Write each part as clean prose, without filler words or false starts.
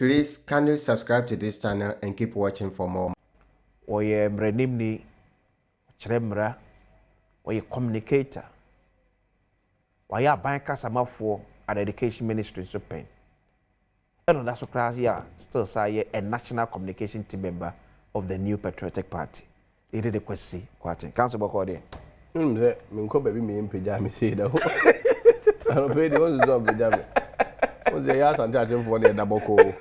Please kindly subscribe to this channel and keep watching for more. Oye mrenimni chremra oye communicator. Waya banka samafo at education ministry so pen. And that's what ya still say a national communication team member of the New Patriotic Party. It did a question quite council bokode. Say me ko baby me pejama say that. I don't pay the ones on pejama. Was the yas and touching for the double call.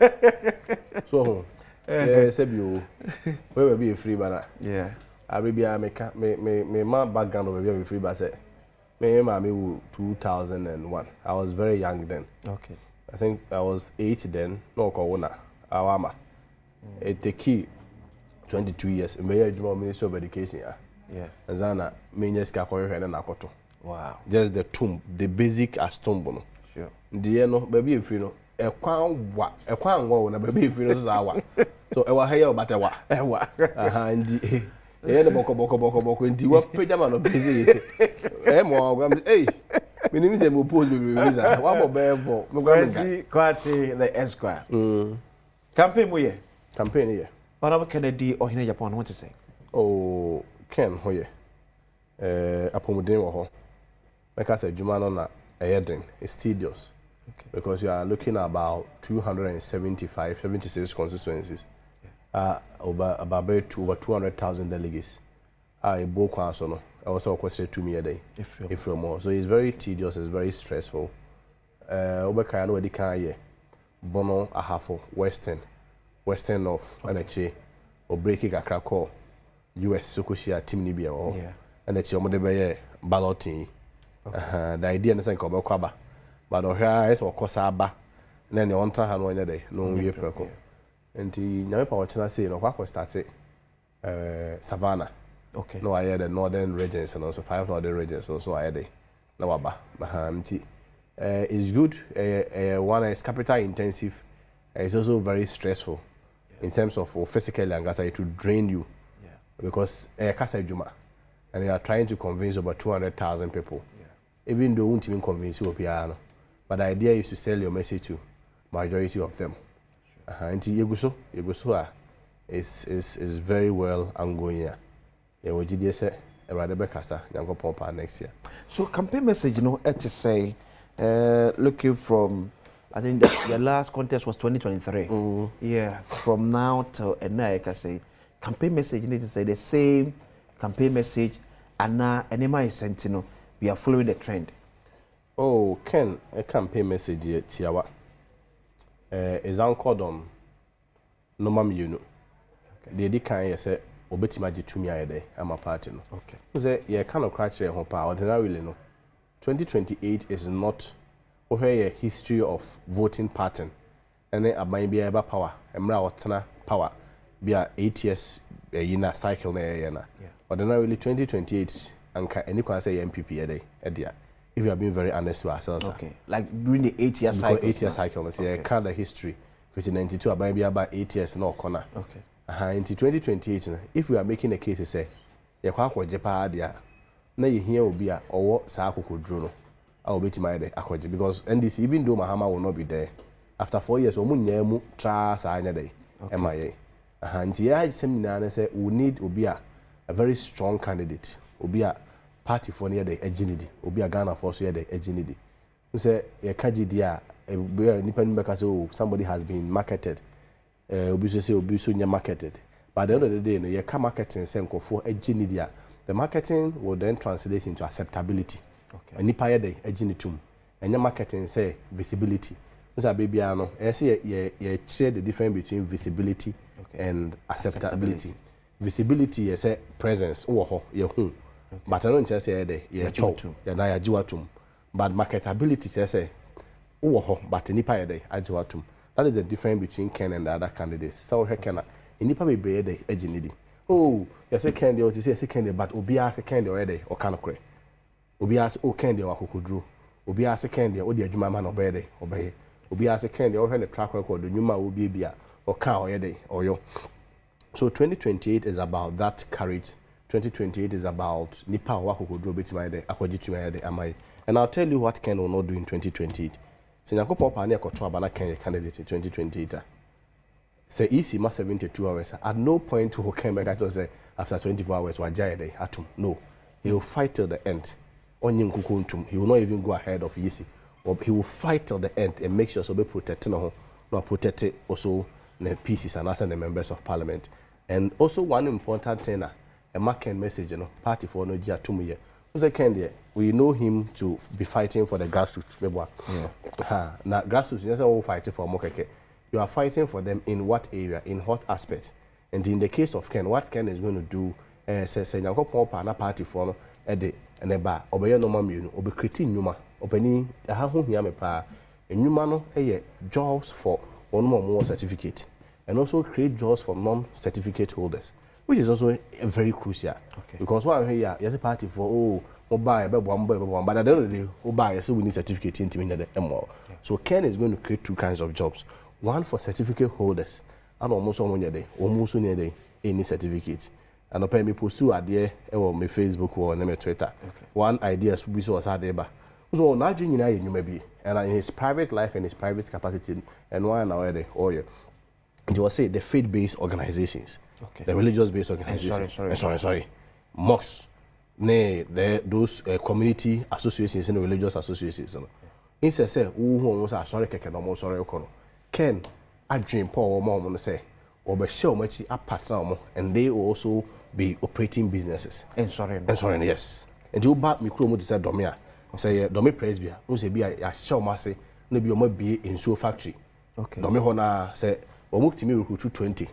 So say you we will be a free banner. Yeah. I will be a me my background will be free but say me 2001. I was very young then. Okay. I think I was 8 then. No corona. Awama. It the key 22 years. Me Ministry of Education. Yeah. Zana me ska ko hwe na akoto. Wow. Just the tomb, the basic as tomb no. Sure. The no baby free no. Ekwan wo na baby free no so awa. So ewa heya obatewa. Ewa. Aha ndi e boko ndi wa pejama no busy. Mo gam eh me say mo post baby visa. Wa mo be for. Kwati the Esquire. Campaign mo ye. Campaign here. Honorable Kennedy or Hine Japan, what to say? Oh, Ken hoye. Apomuden wo ho. Make say juma no na eyeden. It's tedious. Okay. Because you are looking at about 76 constituencies. About over 200,000 delegates. A book council no. I also question to me a day. If you're more. So it's very tedious, it's very stressful. Obeka no edi kan ye. Bono ahafo Western North NHA or breaking kakra call US Sokoshia team ni bia o. NHA omo de be balloting. The idea na say ko be kwaba. But ohia is okosa aba. Na ne onta ha no nya dey no wie preko. Enti nyame pa ochina say no kwa start say Savannah. Okay. No I the northern regions and also 5 northern regions also I dey. Na waba. It's good. One is capital intensive. It's also very stressful in terms of physically and it to drain you. Because Kasa Juma and they are trying to convince over 200,000 people. Even though won't even convince you piano. But the idea is to sell your message to majority of them. And Yeguso is very well ongoing here. Yeah, we did say Radebe Kasa, Yango Pompa next year. So campaign message, to say looking from I think the last contest was 2023. Yeah, from now till now, I can say campaign message. You need to say the same campaign message, and now anima is sent. We are following the trend. Oh, Ken, a campaign message here, Tiawa. Is uncalled normal you know. The edit can say obeti maji to me a day. I'm a party. Okay. Say yeah, kind of crash here. Ordinarily no. 2028 is not. Where a history of voting pattern and then aban be able power emra otena power be a 8 years a cycle na na ordinarily 2028 anka any can say MPP a day if you are being very honest to ourselves. Okay, like during the 8-year cycle. 8-year cycle say kind of history 1992 aban be about 8 years no corner. Okay. Into 2028 if we are making a case to say ye kwa kwaje pa dia na ye hia obi a owo sa akokodro no I will be to my day because NDC, even though Mahama will not be there, after 4 years, Omunyemu trust any day. MIA. And here seminar say we need Obia a very strong candidate. Obia party for near the agility. Obia Ghana for so the agility. You say a Kajidia, a independent because somebody has been marketed. Obiso say Obiso marketed. By the end of the day, you can marketing Senko for agility. The marketing will then translate into acceptability. Okay. And nipa yede aginitum and your marketing say visibility. So baby ano say you share the difference between visibility and acceptability. Visibility you say presence ho ye hu. But I don't just say there ye chow ya na ya jiwatum. But marketability say ho but nipa yede ajiwatum. That is the difference between Ken and the other candidates. So he Ken nipa be yede aginidi. Oh, you say Ken dey, you say Ken dey, but obi a say Ken dey yede o kan kure. Obi ase o Kende wa kokodro obi ase Kende o di adwuma ma no obede obeye obi ase Kende o hwe the track record nyuma obi bia o ka oyede oyo. So 2028 is about that courage. 2028 is about nipa wa kokodro betima de akwajitu de amai. And I'll tell you what Ken will not do in 2028. Sinyankopon pa na ekoto aba na Ken candidate in 2028. say EC ma 72 hours. At no point who came back to say after 24 hours wajaya day atum. No. He will fight till the end. Onye nkukuntum. He will not even go ahead of EC. Or he will fight till the end and make sure so be protecting no protect also the pieces and also the members of parliament. And also one important thing, a market message, party for no jia 2 years. We know him to be fighting for the grassroots. Yeah. Now grassroots, you all fighting for Mokeke. You are fighting for them in what area, in what aspect? And in the case of Ken, what Ken is going to do, say Yanko Pompa na party for no, and a bar, obey no mammy, obe creating Numa, opening a home yamepa, and Numano, jobs for one more certificate, and also create jobs for non-certificate holders, which is also very crucial. Okay. Because one here, there's a party for buy one, but at the end of the day, who buy so we need certificate in the MO. So Ken is going to create 2 kinds of jobs. One for certificate holders, and almost on one day, almost on day, any certificate. And I'll me pursue idea on my Facebook or on my Twitter. Okay. One idea is we saw as Adeba. So now you maybe, and in his private life and his private capacity, and one hour day, or you will say the faith-based organizations, okay. The religious-based organizations. Sorry. Mosques, those community associations and religious associations. Instead, say, who are sorry, sorry, Ken, I dream Paul Mom say, or be show much a partner, and they will also be operating businesses. And sorry, yes. And you back me chromo to say Domia, say Domi Presbya, who say be a show massy, maybe you might be in show factory. Okay. Domi Hona say, or look to me recruit 20,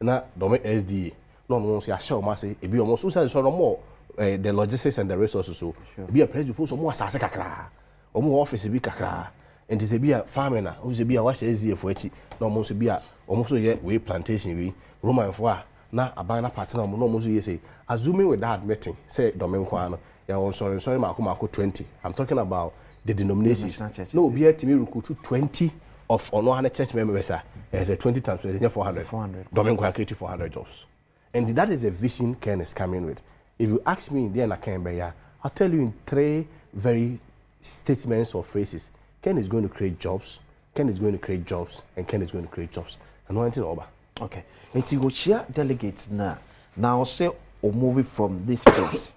and that Domi SD, no, say a show massy, it be almost so more the logistics and the resources. So be a Presby for some more Sasakakra, or more office be Kakra. And to be a farmer, who's a be a wash easier for it, no more to be a almost yet way plantation, we Roman for now a banner partner, no more say, assuming with that meeting, say Dominguano, yeah, sorry, Marco 20. I'm talking about the denominations. No, be at me recruit 20 of 100 church members as a 20 times 400. Domingo created 400 jobs. And that is a vision Ken is coming with. If you ask me, then I can be I'll tell you in 3 very statements or phrases. Ken is going to create jobs, Ken is going to create jobs, and Ken is going to create jobs. And one thing over. Okay. And you go share delegates now. Now say or moving from this phase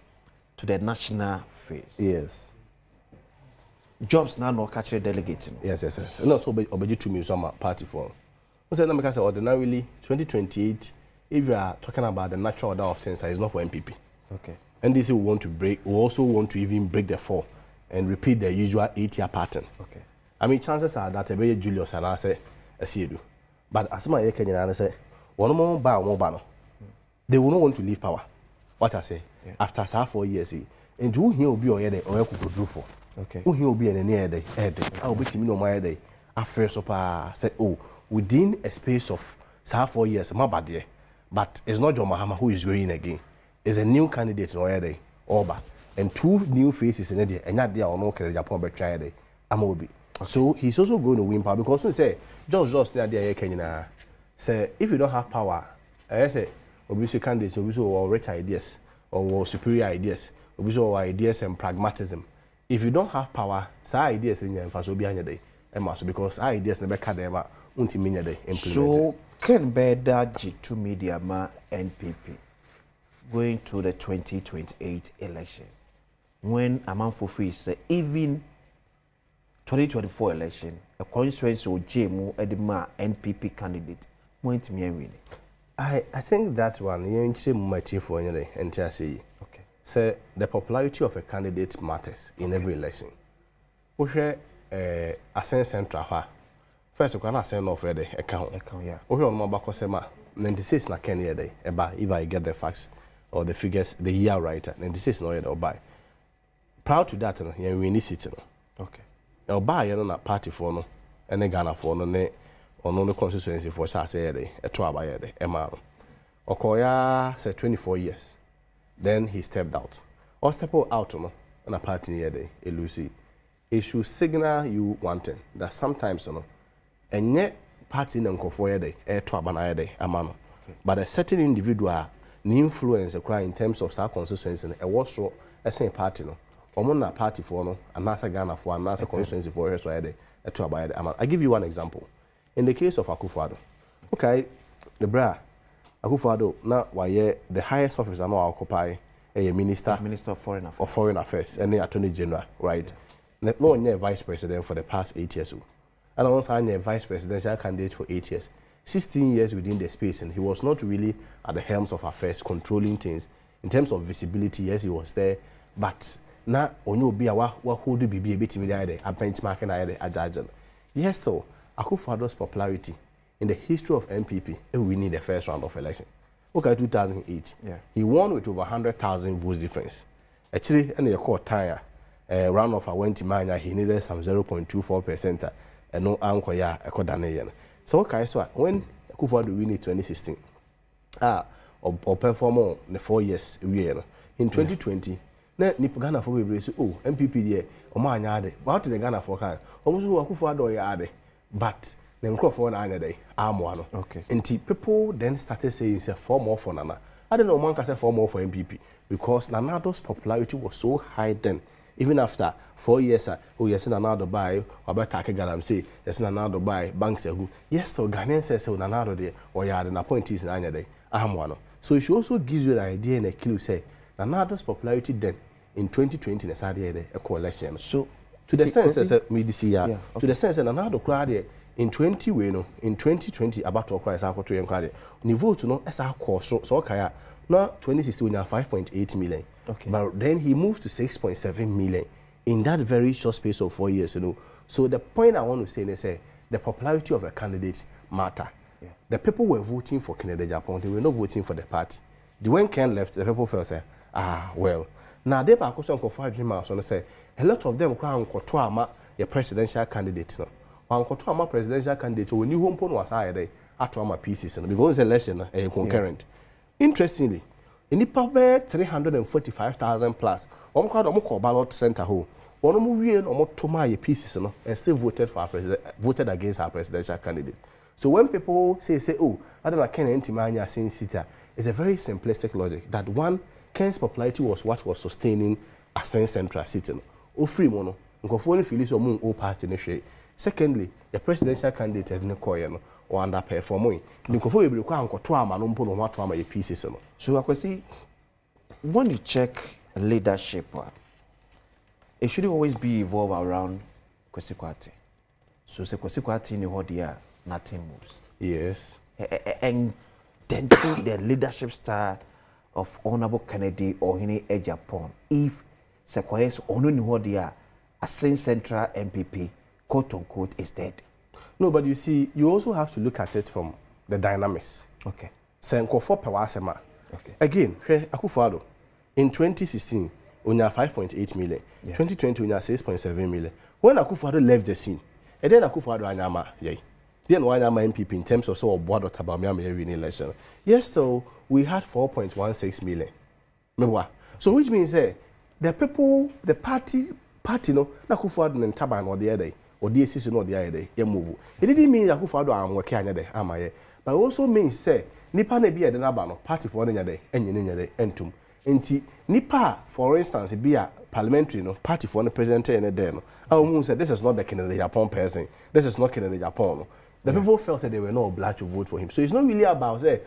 to the national phase. Yes. Jobs now no catch delegates. Yes. And also obey to me some party for. What's the number? Ordinarily 2028. If you are talking about the natural order of things, it's not for MPP. Okay. NDC will also want to even break the 4. And repeat the usual 8-year pattern. Okay. I mean, chances are that a very Julius and I say, I see you. But as my Kenyan say, one more bar, more banner. They will not want to leave power. What I say, after 4 years, and who here will be or headache or could do for. Okay. Who here will be an near day, I will be to me no my day. After so said, within a space of 4 years, my bad dear. But it's not John Mahama who is going again. It's a new candidate in our day, Oba. And 2 new faces in India, and that they are no Agyapong but try day. Amobi. So he's also going to win power because we say, just near the Kenya. Say, if you don't have power, I say, obviously candidates, obviously, or rich ideas, or superior ideas, obviously, or ideas and pragmatism. If you don't have power, say ideas in your first will be on your day. Because ideas never can them until day. So, can better G2 Media ma NPP going to the 2028 elections? When Amman Fufu is even 2024 election, a constituency or JMO Edema NPP candidate, when to me win. I think that one, you ain't much for any entire say. Okay. So the popularity of a candidate matters in every election. We share a sense central. First, you can send off the account. Yeah. We on my back of 96 na Kenya day. If I get the facts or the figures, the year right, 96 no or buy. Proud to that, we need it. Okay. Now, buy a party for no, and a Ghana for no, or no constituency for Saturday, a 12 by a man. Okoya said 24 years. Then he stepped out. Or step out on a party near day, a Lucy. It should signal you wanting that sometimes, and yet party no for a day, a 12 by a day, a man. But a certain individual, the influence in terms of our constituency, a was a same party. I'm not party for no, I'm not a Ghana for, I'm not a constituency for her, so I give you one example. In the case of Akufo-Addo, okay, The bra, Akufo-Addo, now why the highest office I know occupy a minister of Foreign Affairs. Of Foreign Affairs and the Attorney General, right? No one vice president for the past 8 years. And also I'm a vice presidential candidate for 8 years. 16 years within the space, and he was not really at the helms of affairs, controlling things. In terms of visibility, yes, he was there, but now on you be a what hold be a bit in a benchmarking a judge. Yes, so Akufo-Addo's popularity in the history of MPP, we need the first round of election. Look at 2008. Yeah. He won with over 100,000 votes difference. Actually, and the court time, round of a went to mania, he needed some 0.24%, and no anchor ya a codanation. So what kind of when Akufo-Addo win in 2016, or perform the 4 years in 2020. Na nipa Ghana for we say oh MPP there o ma anya ade but the Ghana for kan omo so Akufo-Addo ya ade but the microphone na anya dey amo ano. Okay. And people then started saying say for more for Nana. I don't know man can say for more for MPP because Nanado's popularity was so high then. Even after 4 years, oh yes, Nanado buy or better Galam say yes, Nanado buy banks who yes, so Ghanaian says so Nanado there or ya the appointees in anya day amo. So it should also gives you an idea and a clue say Nanado's popularity then in 2020 a coalition. So to the sense as to the sense that Nanado crowd in 2020 about to acquire Sakoto and crowd ni vote no as a course so okay now 2016 we have 5.8 million. Okay. But then he moved to 6.7 million in that very short space of 4 years, So the point I want to say is the popularity of a candidate matter. Yeah. The people were voting for Kennedy Agyapong, they were not voting for the party. When Ken left, the people felt say, well. Now they are question for 5 months and say a lot of them cry on a presidential candidate. On Kotoama presidential candidate when you home was higher at my pieces because election concurrent. Interestingly, in the public 345,000 plus, one crowd of ballot center who one of them to my pieces and still voted for our president, voted against our presidential candidate. So when people say oh, I don't know Ken Ntimanya saying Sita, it's a very simplistic logic that one Ken's popularity was what was sustaining Ascent Central City. Free mono, Nkofoni Phyllis or Moon party in. Secondly, the presidential candidate in the coin or underperforming. Nkofoni will require Nkotoama no mpono what to my pieces. So I could see when you check leadership, it should always be evolved around Kwesi Kwarteng. So say Kwesi Kwarteng in the nothing moves. Yes. And then to the leadership style of Honorable Kennedy or Hine Agyapong, if Sequoia's only Hodia, a Central MPP, quote unquote, is dead. No, but you see, you also have to look at it from the dynamics. Okay. Senkofo Pewasema. Okay. Again, Akufo-Addo, in 2016, we have 5.8 million. Yeah. 2020, we have 6.7 million. When Akufo-Addo left the scene, and then Akufo-Addo anyama, then Wanyama MPP in terms of so board of Tabamiya winning election. Yes, so we had 4.16 million. So which means the people, the party no, Akufo-Addo and Taban or the other day, or the ACC no the other day, move. It didn't mean Akufo-Addo am working another day, but also means nipa na bi e de na ba no party for nya day enye nya day entum enti nipa for instance be a parliamentary no party for the president and there no I say this is not the Kennedy Agyapong person, this is not Kennedy Agyapong no. The people felt that they were not obliged to vote for him, so it's not really about say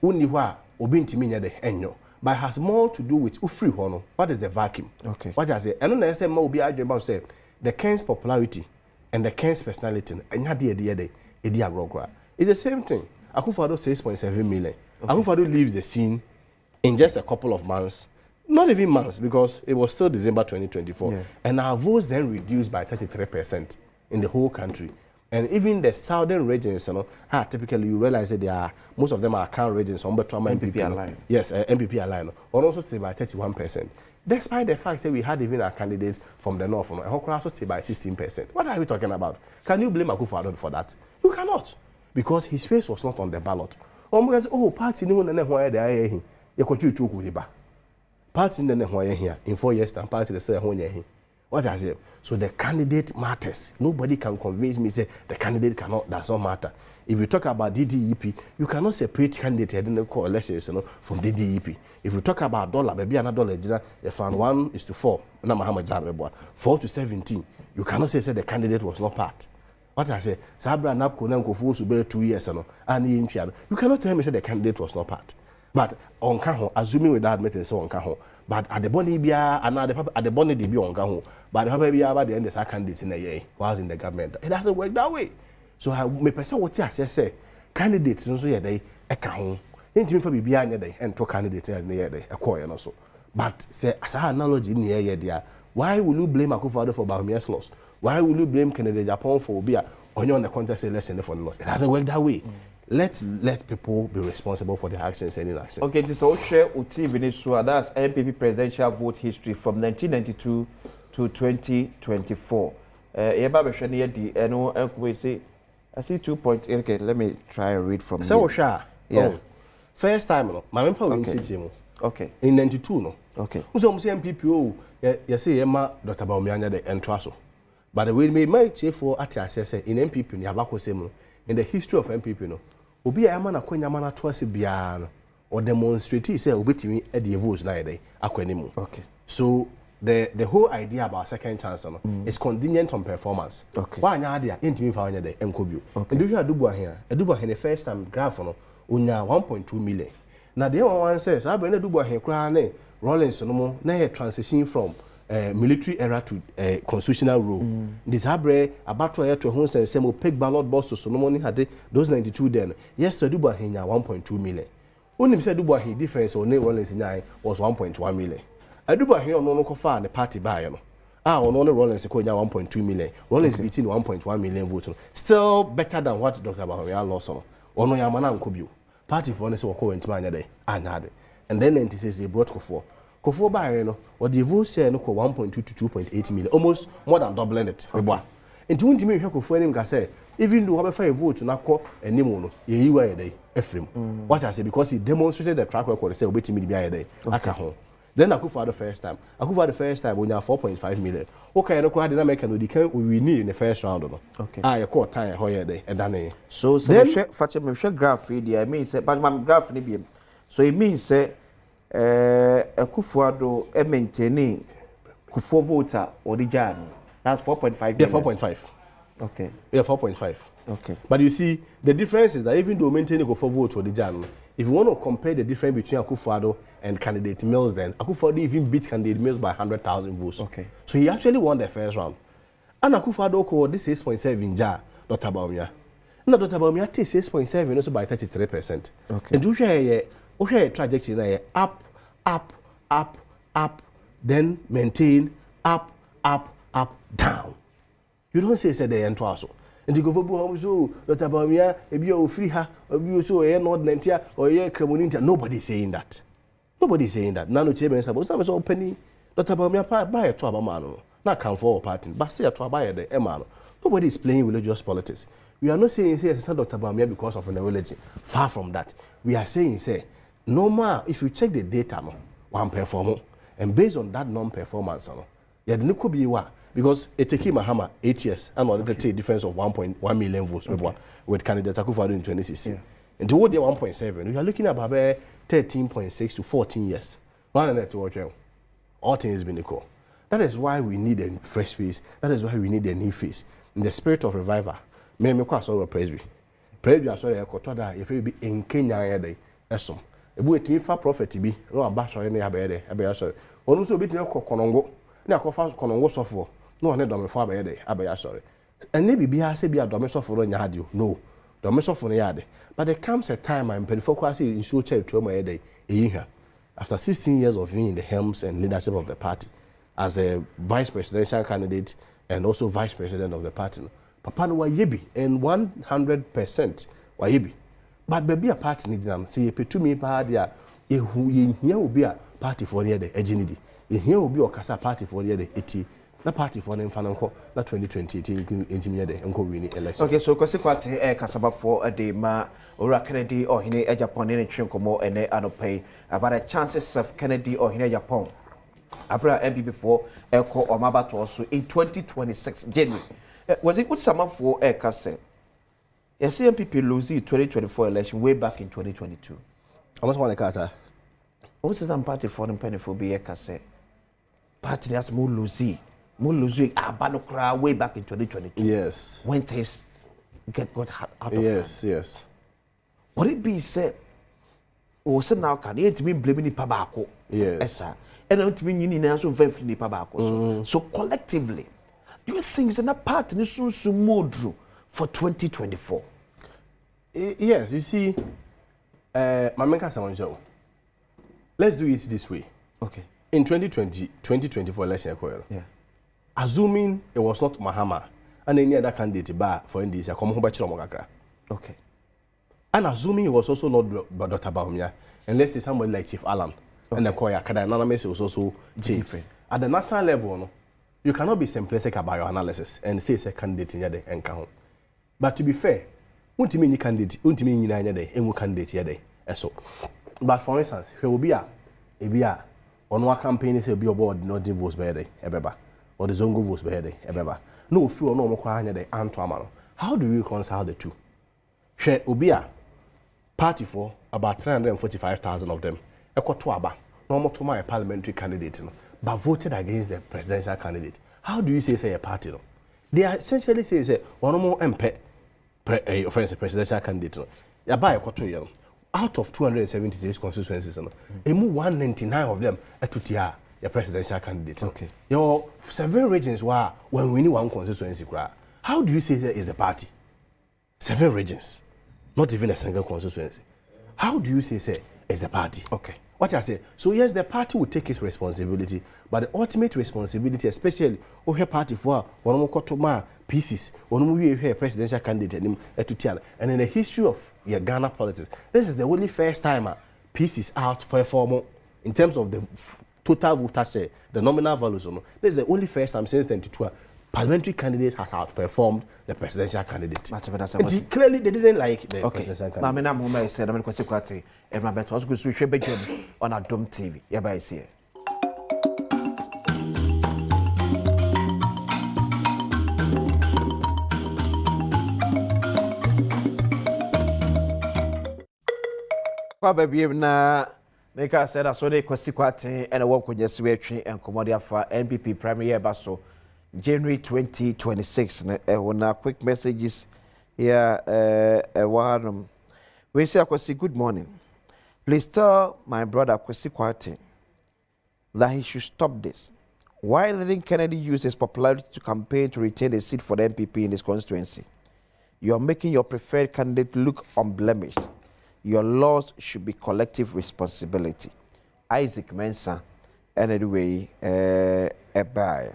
uni hwa obi ntimi nya day enyo, but it has more to do with free hono. What is the vacuum? Okay, what I say and no say ma obi adwe about say the Ken's popularity and the Ken's personality enya de edi agrokra. It's the same thing. Akufo-Addo 6.7 million. Okay. Akufo-Addo leaves the scene in just a couple of months, not even months, because it was still December 2024. Yeah. And our votes then reduced by 33% in the whole country. And even the southern regions, typically you realize that most of them are account regions, MPP aligned. Yes, MPP aligned. Or also stay by 31%. Despite the fact that we had even our candidates from the north, also stay by 16%. What are we talking about? Can you blame Akufo-Addo for that? You cannot. Because his face was not on the ballot. Party no one why they are here. You could you two party no why here in 4 years time party they say here. What I say? So the candidate matters. Nobody can convince me say the candidate does not matter. If you talk about DDEP, you cannot separate candidate in the coalitions from DDEP. If you talk about dollar, maybe another dollar, you found 1:4. 4 to 17. You cannot say the candidate was not part. What I say, Sabra Napco Nanko Fools to bear 2 years, and in Fiano. You cannot tell me that the candidate was not part. But on Caho, assuming without admitting so on Caho, but at the Bonnie Bia, and at the Bonnie DB on Caho, but the Bia by the end of the candidates in a year, whilst in the government. It doesn't work that way. So I may person what I say, candidates, so yeah, they a Caho. Ain't for be behind day and to candidates in the year, a coin also. But say, as an analogy in the year, dear, why will you blame Akufo-Addo for Bahumia's loss? Why will you blame Kennedy Agyapong for being on the contest election for the loss? It doesn't work that way. Let people be responsible for their actions and inactions. Okay, this all share Uti Venezuela. That's NPP presidential vote history from 1992 to 2024. I see 2 points. Okay, let me try and read from so here. Yeah. First time, no. My member will teach Okay. In 92, no. Okay. Who's on MPP? You say, Emma, Dr. Baumiana, the entraso. But the way we might say for at in MPP, in Yabako Semo, in the history of MPP, no. Obi a man akwenya mana twice biano or demonstrate say obetimi e the votes na day akwanimu. Okay. So the whole idea about second chance no is contingent on performance. Okay. Why anya dia entimi fa anya day enkobio. Okay. And do you adubo here? Adubo here the first time graph no onya 1.2 million. Na the one says abena adubo here kra na Rollins no mo na transition from military era to constitutional rule. This abre about to who says some pick ballot boxes so no money had those 92 then. Yes, so Dubai here 1.2 million. When him said Dubai here difference on Rollins in was 1.1 million. A Dubai here no far the party buy no. On only Rollins ko 1.2 million. Rollins beating 1.1 million votes. Still better than what Dr. Bahomia lost on. Ono yamana nkobio. Party for so ko entima anya dey anyade. And then 96 they brought Kofo by no, or the vote share no 1.2 to 2.8 million, almost more than doubling it. Okay. And to me, Kofo him can say, even though have a vote to not call a name, you were a day, Ephraim. What I say, because he demonstrated the track record, say, waiting me to be a day, home. Then Akufo the first time. Akufo the first time, we have 4.5 million. Okay, I don't quite American, we need in the first round. Okay. I caught time, how day, and then. So, then, fetch a graph, I mean, say, but my graph, so it means, say, Akufo-Addo maintaining Kufo voter original. That's 4.5. Yeah, 4.5. Okay. Yeah, 4.5. Okay. But you see, the difference is that even though maintaining Kufo vote original, if you want to compare the difference between Akufo-Addo and candidate Mills, then Akufo-Addo even beat candidate Mills by 100,000 votes. Okay. So he actually won the first round. And Akufo-Addo called this 6.7 in Jar, Dr. Bawumia. Now Dr. Bawumia takes 6.7 also by 33%. Okay. And you share a trajectory up, up, up, up, then maintain up, up, up, down. You don't say the end also. And you go for so Dr. Bawumia, if you free her, or you so a not Nentia or a Cremonintia. Nobody saying that. Nobody saying that. Nano Chairman suppose some so penny. Dr. Bawumia buy a trouble man. Not come for a party, but say a trouble by the Emano. Nobody is playing religious politics. We are not saying say Dr. Bawumia because of an religion. Far from that. We are saying say normal, if you check the data, no, one performer, and based on that non-performance, no, yeah, the could be what because it took him a hammer 8 years, and what the difference of 1.1 million votes with candidate Akufo-Addo in 2016. And to what the 1.7, we are looking at about 13.6 to 14 years. All things been equal. That is why we need a fresh face. That is why we need a new face. In the spirit of revival, me quite sorry Presby. Presby, I saw a quarter if it be in Kenya, esom. Ebu etimi fa prophet bi no aba so ne abede abaya so onu so bitimi konongo na akofa konongo sofo no ne dome fa abede abaya so enne bibia se bia dome sofo ro nya hadio no dome sofo ne yade but there comes a time I'm pretty focused in so church to my yede ehia after 16 years of being in the helms and leadership of the party as a vice presidential candidate and also vice president of the party papa no wa yebi and 100% wa yebi. But baby a party need them. See, if to me, Padia, here will be a party for the other, Ejinidi. Here will be a Casa party for the other, 80. The party for them, Fananco, that 2020, intimidate and go winning election. Okay, so consequently, Casaba for a day, ma, or a Kennedy or Hine Agyapong in Chinkomo and Anopay about the chances of Kennedy or Hine Agyapong. Abra MP before Elko or Mabato also in 2026 January. Was it good summer for a cassette? Yes, MPP lose the 2024 election way back in 2022. I must want to cast her. What is that party for them penny for be a cassette? Party that's more lose. mo lose abanokra way back in 2022. Yes. When things got out of Yes, yes. Would it be said, or so now can it mean blaming the pabako? Yes. And it mean you also very the pabako. So collectively, do you think it's in a part in the soon for 2024? Yes, you see, my menka samanjo. Let's do it this way. Okay. In 2024 election, Yeah. Assuming it was not Mahama and any other candidate bar for NDC, I come home by Okay. And assuming it was also not Dr. Baumia, and let's say somebody like Chief Alan and the Koya Kada anonymous was also changed. Different. At the national level, no, you cannot be simplistic about your analysis and say it's a candidate in the encounter. But to be fair, won't mean candidate, won't mean any candidate yet. So, but for instance, if it will be a on one campaign, it will be about not the votes by the Ebeba or the Zongo votes by the Ebeba. No few no more crying the Antoamano. How do you reconcile the two? Share Ubia party for about 345,000 of them. Eko Tuaba, no more to my parliamentary candidate, but voted against the presidential candidate. How do you say a party? No? They are essentially say one more MP, presidential candidate. You buy a quarter out of 276 constituencies, 199 of them are to TR, your presidential candidate. Okay. Your 7 regions were when we need one constituency. How do you say that is the party? 7 regions, not even a single constituency. How do you say is the party? Okay. What I say, so yes, the party will take its responsibility, but the ultimate responsibility, especially over party for one more pieces, one more presidential candidate, and in the history of your Ghana politics, this is the only first time pieces outperform in terms of the total voter share, the nominal values. This is the only first time since 1992 parliamentary candidates has outperformed the presidential candidate. And clearly, they didn't like the presidential candidate. I'm going to say, I'm going to say, and my better was good to share on Agyapong TV. Yeah, by see. Kwa baby na make us said I saw the kwasikwate and a walk with your switching and commodity for NPP primary year basso. January 2026. On quick messages here. We say, Akwasi, good morning. Please tell my brother Akwasi Kwate that he should stop this. Why didn't Kennedy use his popularity to campaign to retain a seat for the MPP in this constituency? You are making your preferred candidate look unblemished. Your loss should be collective responsibility. Isaac Mensah, anyway, bye.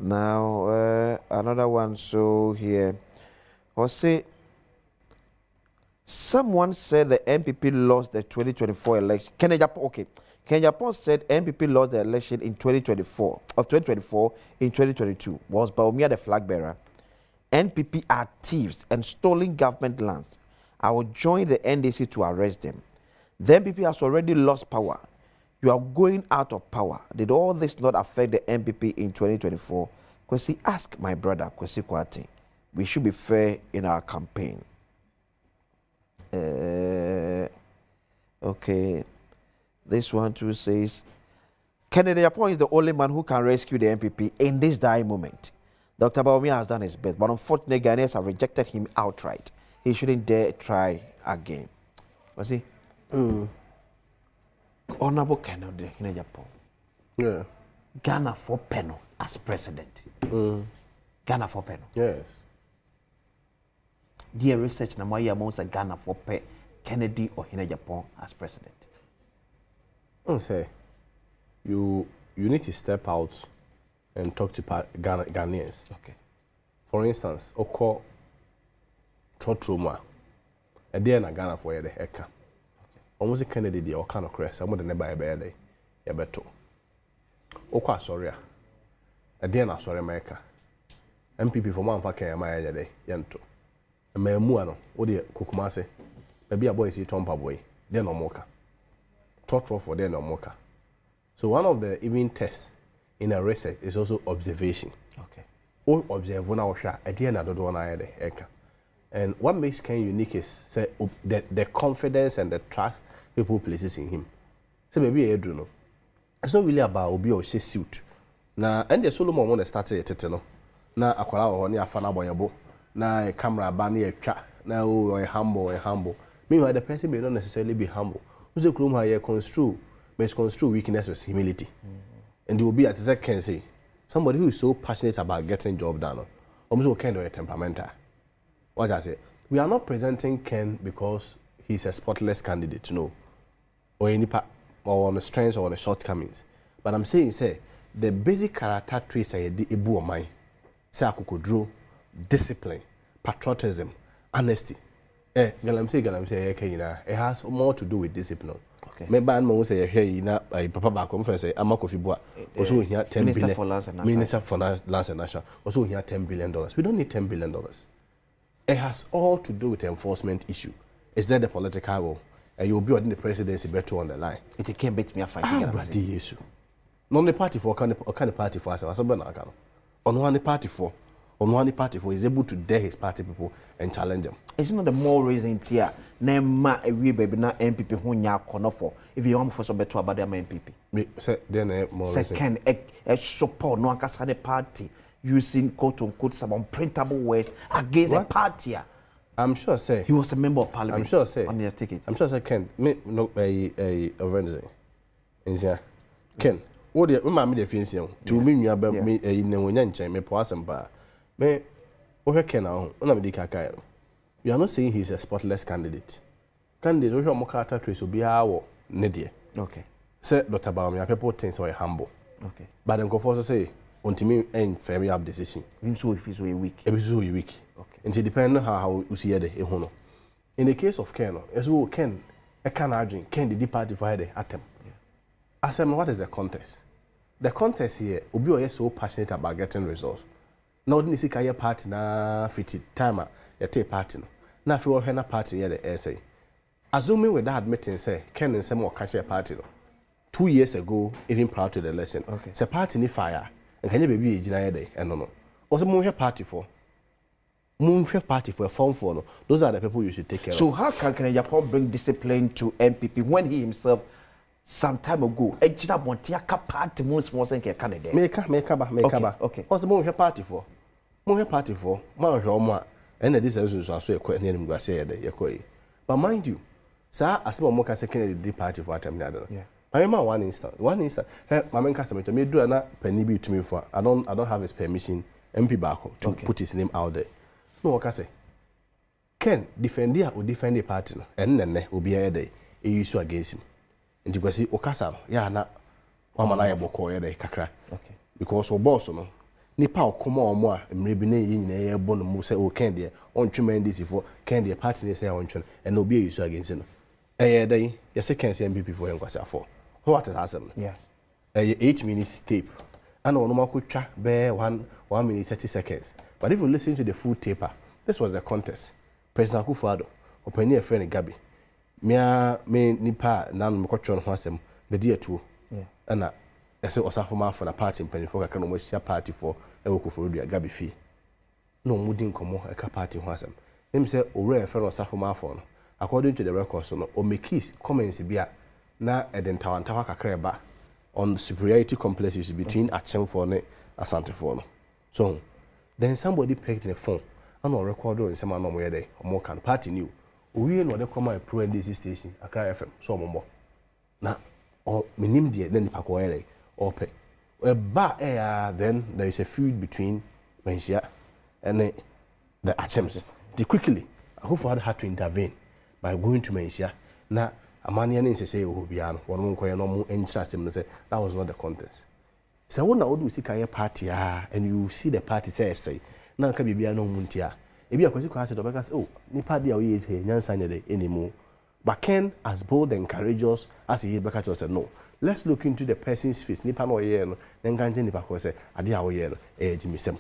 Now, another one, so here. Say, someone said the MPP lost the 2024 election. Agyapong said MPP lost the election in 2024, in 2022. Was Baumia the flag bearer? NPP are thieves and stolen government lands. I will join the NDC to arrest them. The MPP has already lost power. You are going out of power. Did all this not affect the MPP in 2024? Kwesi, ask my brother, Kwesi Kwate. We should be fair in our campaign. Okay. This one too says, Kennedy Agyapong is the only man who can rescue the MPP in this dire moment. Dr. Baumia has done his best, but unfortunately, Ghanaians have rejected him outright. He shouldn't dare try again. Was he? Honorable Kennedy Agyapong. Yeah. Ghana for Peno as president. Ghana for Peno. Yes. Dear research na moya most Ghana for Kennedy or Agyapong as president. Say, you need to step out and talk to Ghanaians. Okay. For instance, Oko Trotroma, a day na Ghana for the Eka. Almost Kennedy the Okano Crest, some of the nearby day, Yabeto. Oko Asoria, a day na Asoria America. MPP for one fake Maya day, Yanto. A mere muano, or the Kukumase, maybe a boy see Tompa boy, then no mocha. Trotro for then no mocha. So one of the even tests in a research is also observation. Okay. Or observe one hour shot at the end of the one eye Eka. And what makes Ken unique is say, the confidence and the trust people places in him. So maybe I don't know. It's not really about Obi or suit. na ende Solomon won start tete no na akwara wo ne afa na boyebo na camera ba na yetwa na o humble meanwhile the person may not necessarily be humble who's krom ha ye misconstrue weakness with humility and you will be at the can say somebody who is so passionate about getting job done almost kind of a temperamental. What I say, we are not presenting Ken because he's a spotless candidate, no, or any part or on the strengths or on the shortcomings. But I'm saying, say, the basic character traits are the ebu of mine. Say, I discipline, patriotism, honesty. It has more to do with discipline. Okay. Maybe I'm say hey, Papa back home say I'm also here $10 billion. Minister for Lands and National. Also here $10 billion. We don't need $10 billion. It has all to do with the enforcement issue. Is that the political will? And you'll be on the presidency better on the line. It can't beat me a fight. Issue. Non the party for kind of party for us. On one party for is able to dare his party people and challenge them. It's not the more reason here. Name we baby na MPP who nya corner for. If you want for some better about them MPP. Then more second a support no akasa the party using quote unquote some unprintable words against the party. I'm sure say he was a member of parliament. I'm sure say on their ticket. I'm sure say Ken me no a Wednesday. Insia Ken what the me the fancy to me nua ba me na wonya nchen me po asem me o Ken na na me di kaka. You are not saying he's a spotless candidate. Candidate we mo character trace obi awo ne de. Okay. Say Dr. Bawumia people think so humble. Okay. But then go for say untimi en fair up decision. Him so if so weak. Ebi so weak. Okay. And it depends on how you see the ehono. In the case of Ken, as well Ken a can argue Ken the party for the atom. I said, what is the contest? The contest here, Obi is so passionate about getting results. Now didn't see kaya party na fiti timer ya take party no. Na fi wo hena party here the essay. Assuming with that admitting say Ken and some more catch a party no. 2 years ago, even prior to the election, okay. Say party ni fire. And can you be a jina day? And no. Also more party for. Moonshare party for a form for no. Those are the people you should take care of. So how can Agyapong bring discipline to MPP when he himself some time ago ejina bontia ka party mo small senke Canada. Make ba. Okay. What's the moonshare party for? Moonshare party for. Ma hwe omo a and this is so ekwa ne nim gwa say dey ekoi. But mind you, sir asema mo ka second the party for atam na. Yeah. I remember one instant. Hey, my main customer me do na penny be to me for. I don't have his permission MP back to put his name out there. No, what I say? Ken defend the party no, and then obi a day e use against him. And you see okasa ya na mama na yeboko ye dey kakra. Okay. Because o boss no nipa okoma omo a mrebi na yi nyina ye bo no mu say o Ken dey on twema NDC for Ken dey party ne say on twema and obi a use against him. Day you say Ken say MPP for enkwasa for. What is awesome? Yeah. 8 minutes tape. And on no could try bear 1 minute 30 seconds. But if you listen to the full taper, this was the contest. President Akufo-Addo, open a friend Gabi. Me nipa na me kwatro ho asem be dia tuo. Yeah. And I say osafoma for na party mpanifo kakra no mo sia party for e wo Akufo-Addo Gabi fi. No mudi nkomo e ka party ho asem. Him say owre e friend osafoma for no. According to the records no o make comments bia na edentawantawa kakra ba on superiority complexes between Agyapong and Asante. So then somebody picked the phone and on record in some normal day or more can party new. We know they come my pro NDC station, Accra FM, so more. Now, or minim dear, then the Pacoere or pay. Then there is a feud between Mensia and the Achems. Quickly, Akufo-Addo had to intervene by going to Mensia. Now, a man say, oh, Biano, one more no interest him say that was not the contest. So, when I would see a party, and you see the party say, now can be no muntia. If you are questioned, because oh, ni party are here, Nyan anymore. But Ken, as bold and courageous as he is, Bakacho said, no, let's look into the person's face. Nipa no yeno, then Ganji Nipako said, Adia yeno, Jimmy Sem.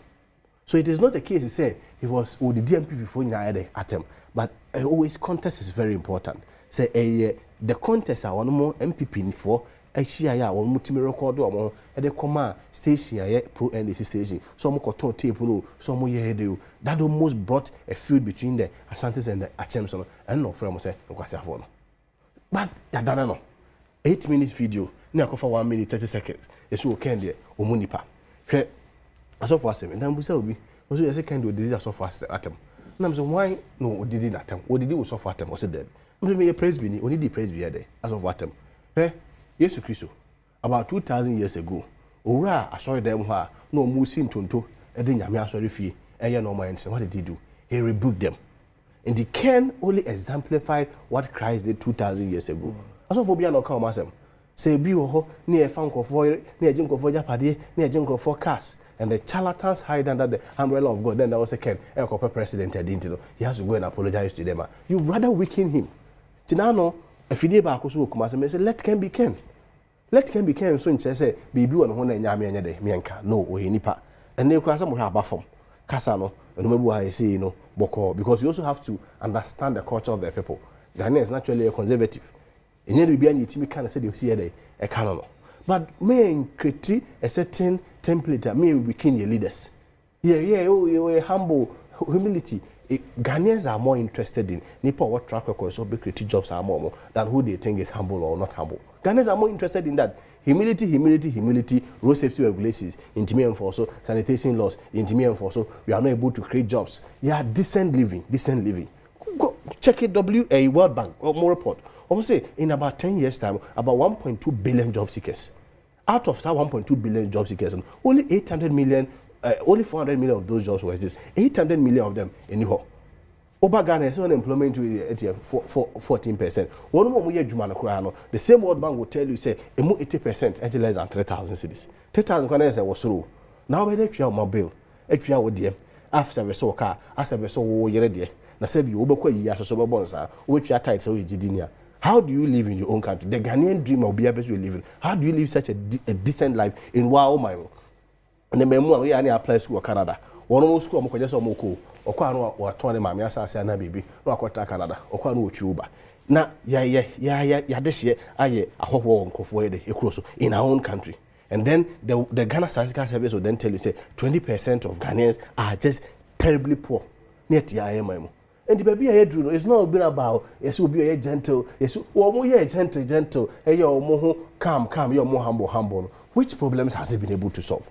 So it is not a case to say he was the DMP before you at him, but always contest is very important. Say the contest are one more MPP for HCIA or multi record or at the command station pro NDC station. Some cotton tape no, some year do that almost brought a feud between the Asantes and the Achems and no from say Nkwasiafo. But that no 8 minutes video, na for 1 minute 30 seconds. It's okay there, Omunipa. hwɛ asɔfo asɛm na mbusa obi oso yɛ sɛ kind of disease asɔfo atem na mso why no odidi na atem odidi wo sɔfo atem ɔsɛ dɛb mso me yɛ presby ni onidi presby yɛ dɛ asɔfo atem hwɛ Yesu Kristo about 2000 years ago owura asɔre dɛm hɔ a na ɔmu si ntonto ɛde nyame asɔre fie ɛyɛ no ɔmo what did he do? He rebuked them. And the Ken only exemplified what Christ did 2000 years ago. Asɔfo bi no come asɛm say bi wɔ hɔ ne yɛ fa nkɔfo ne yɛ gye nkɔfo japade ne yɛ gye nkɔfo cars and the charlatans hide under the umbrella of God. Then there was a Ken ɛkɔpɛ president didn't know he has to go and apologize to them. You rather weaken him. Tinano afidie baako so okuma asɛm say let Ken be Ken. Let Ken be Ken so nkyɛ sɛ biribi wɔ ne ho na nyame anya de mienka no ɔyɛ nipa ɛne kura sɛ mo hwɛ aba fam kasa no no maybe why I say no boko because you also have to understand the culture of the people. Ghana is naturally a conservative. And yet we be any team can say they see a canon. But may critique a certain template that may weaken your leaders. Oh, you're humble humility. Ghanaians are more interested in Nipa what track record so big critique jobs are more than who they think is humble or not humble. Ghanaians are more interested in that. Humility, road safety regulations, intimate enforcer, sanitation laws, intimate enforcer. We are not able to create jobs. Yeah, decent living. Go check it, WA World Bank or more report. I say in about 10 years' time, about 1.2 billion job seekers. Out of that 1.2 billion job seekers, only 800 million, only 400 million of those jobs were this. 800 million of them in Niho. Oba Ghana is unemployment to 14%. One more year Jumana the same World Bank will tell you say 80% actually less than 3,000 cities. 3,000 Ghanaians was through. Now we let you mobile. If you are after we saw car, after we saw year there. Na say you obekwa yi aso so bonsa, which you tight so you how do you live in your own country? The Ghanaian dream of being able to live in. How do you live such a decent life in Wow my own? And the memo we are apply school Canada. One more school mo just omoko. Okwa no wa ton de mama asase na bibi. No akota Canada. Okwa no ochi uba. Na ya this year aye ahwoho nkofo ye de ekuro in our own country. And then the Ghana Statistical Service will then tell you say 20% of Ghanaians are just terribly poor. Net ya emo. And the baby I do it's not been about yes will be a gentle yes or gentle hey your more calm you're more humble. Which problems has he been able to solve?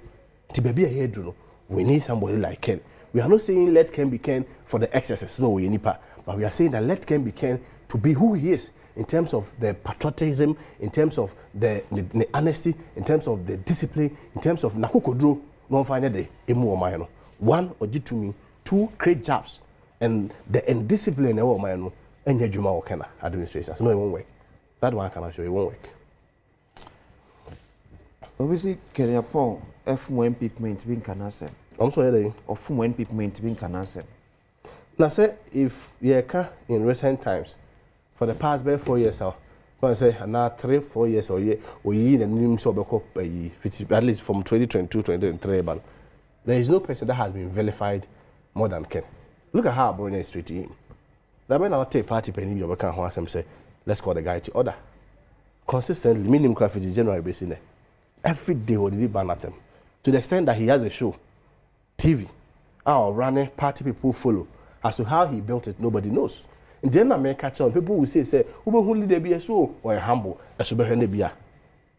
The baby I do we need somebody like Ken. We are not saying let Ken be Ken for the excesses, no we nipa, but we are saying that let Ken be Ken to be who he is in terms of the patriotism, in terms of the honesty, in terms of the discipline, in terms of nakukodro no find day emu omayano. One ojitumi, two create jobs. And the indiscipline of my own and your Juma Okana administration. So no, it won't work. That one I can assure you, it won't work. Obviously, Agyapong, F1 people being cancer. I'm sorry, or F1 people being cancer. Now, say if you can in recent times, for the past 4 years, I say now 3-4 years or year, we the new so at least from 2022 to 2023, there is no person that has been vilified more than Ken. Look at how Bronya is treating him. That when I take party penny, you can hear him say, let's call the guy to order. Consistently, minimum graffiti general basis. Every day, what did he ban at him? To the extent that he has a show, TV, our running party people follow. As to how he built it, nobody knows. In then America, catch on. People will say, who lead they be a so or a humble, as to be a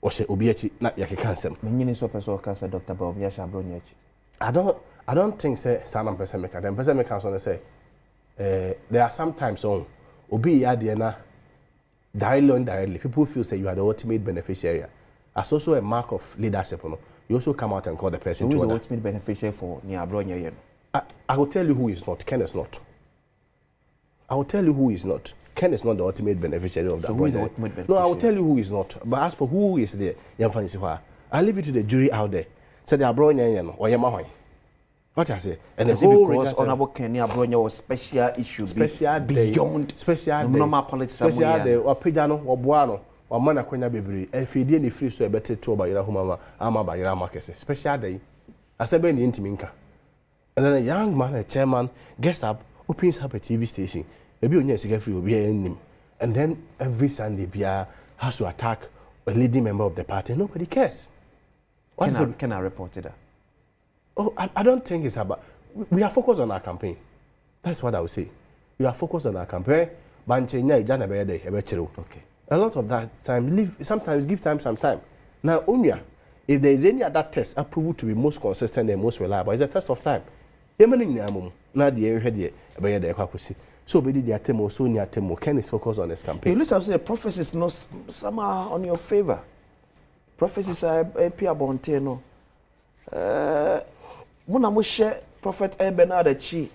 or say, Obiachi, not Yaki cancer. Many so cancer, Dr. Bob Yasha Bronyach. I don't think say Sanam person make them person make answer say there are sometimes on obi adiana directly people feel say you are the ultimate beneficiary. As also a mark of leadership, you also come out and call the person. Who is the ultimate beneficiary for Niabronya? I will tell you who is not. Ken is not. I will tell you who is not. Ken is not the ultimate beneficiary of that. So who is the ultimate beneficiary? No, I will tell you who is not. But as for who is there, I leave it to the jury out there. Say the Abronya or Yamahoy. What I say, and the whole because Honorable Kenny Abronya was special issue, special beyond special normal politics. Special day or Pidano or Buano or Mana Quena Baby. If he didn't free so a better tour by Yahuma, Ama by Yamakes. Special day. I said, Ben Intiminka. And then a young man, a chairman, gets up, opens up a TV station. Maybe on yes, free will be him. And then every Sunday, Bia has to attack a leading member of the party. Nobody cares. Can I report it? Oh, I don't think it's about. We are focused on our campaign. That's what I would say. We are focused on our campaign. Okay. A lot of that time, sometimes give time some time. Now, Umia, If there is any other test approved to be most consistent and most reliable, it's a test of time. Now the so be the atemo, so near atemo. Ken is focused on his campaign. It looks as if the prophecies not somehow on your favor. Prophecies are a peer bonteno. Muna share Prophet Bernard Chi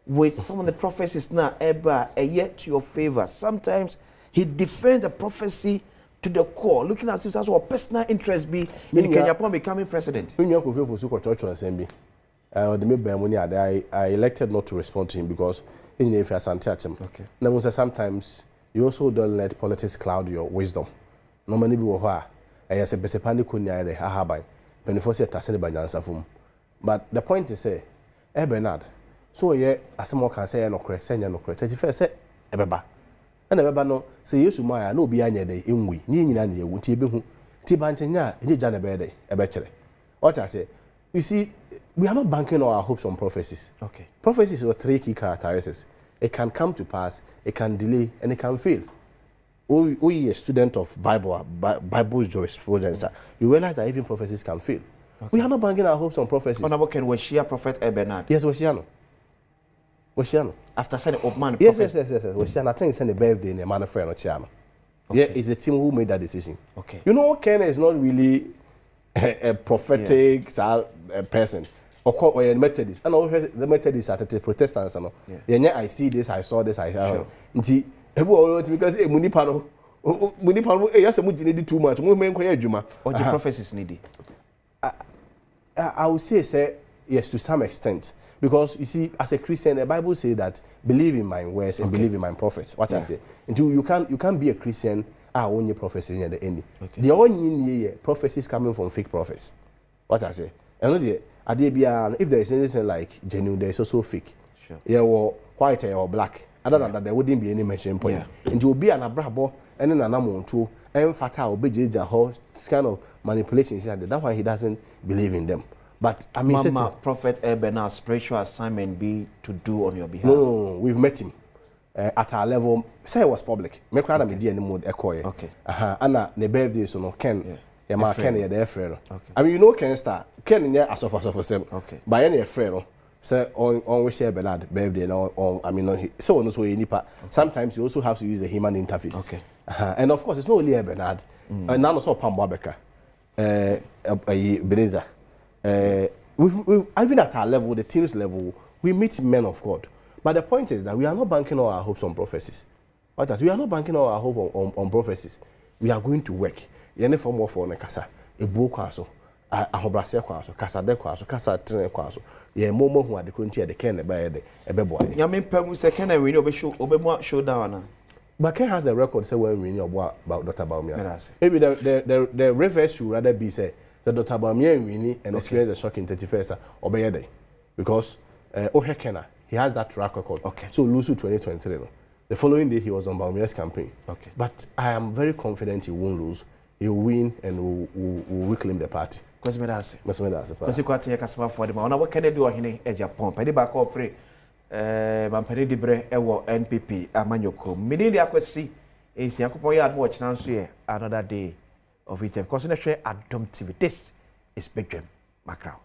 with some of the prophecies now yet to your favor. Sometimes he defends the prophecy to the core, looking as if that's what personal interest be in Agyapong becoming president. I elected not to respond to him because if you okay. Now sometimes you also don't let politics cloud your wisdom. Normally be wha I say besepani kunya de hahabai. Benefo say tasene banyansa fum. But the point is say Bernard so ye asemo kan say no kre say no kre 31st say ebeba na ebeba no say yesu maya na obi anya de enwi ni nyina na yewu ti ebehu ti banchenya ejeja na be de ebe kire what I say you see we are not banking on our hopes on prophecies. Okay. Prophecies are 3 key characteristics. It can come to pass, it can delay, and it can fail. We a student of Bible's jurisprudence. You realize that even prophecies can fail. Okay. We are not banking our hopes on prophecies. Honorable Ken, was she a prophet Bernard? Yes, was she no? Was she no? After saying the man. Yes. Was she? I think it's a birthday in a man of friend or Chiano. Okay. Yeah, it's a team who made that decision. Okay. You know, Ken is not really a prophetic person. Or Methodist. And the Methodists are the Protestants. Yeah, I see this, I saw this, I heard. Because Munipano, yes, need too much. What the prophecies needy? I would say yes to some extent. Because you see, as a Christian, the Bible says that believe in my words and believe in my prophets. What I say. Until you can't be a Christian, own your prophecy at the end. The only prophecies coming from fake prophets. What I say. And if there is anything like genuine, there is also fake. Sure. Yeah, or white or black. Other than that, there wouldn't be any mention point. Yeah. And you will be an abrabo and then an amount to and fatal kind of manipulations. That's why he doesn't believe in them. But I mean, Prophet Bernard's spiritual assignment be to do on your behalf. No, we've met him at our level. Say it was public. Make sure I'm in mood. Okay. Anna, the birthday so no Ken. Yeah. Yeah, Ken is their friend. Okay. I mean, you know, Ken star. Ken is as of them. Okay. By any friend, say on we share Bernard birthday or I mean, so on so nipa. Sometimes you also have to use the human interface. Okay. And of course, it's not only Bernard. None also Pambabeka, Beneza. We've even at our level, the team's level, we meet men of God. But the point is that we are not banking all our hopes on prophecies. What else? We are not banking all our hope on prophecies. We are going to work. Yene form of for kasa ebu kwaso ahobrase kwaso kasa de kwaso kasa tene kwaso ye momo hu ade konti de ken ba ye de ebebo aye ya mempam se ken na we obe show down na but Ken has the record say when we about Dr. Baumia. Maybe the reverse should rather be say that Dr. Baumia win and experience the shock in 31st obey day because Ohekena he has that track record. Okay. So Lusu 2023 the following day he was on Baumia's campaign. Okay. But I am very confident he won't lose. He will win and will reclaim the party. Because me that's it. Because you can't take a for the man. What can I do in Agyapong? Pedi back up pray. Mampedi dibre ewo NPP amanyoko. Midi the akwesi is Yakupo yard watch now so another day of it. Because na share Adom TV. This is Big Dream Macron.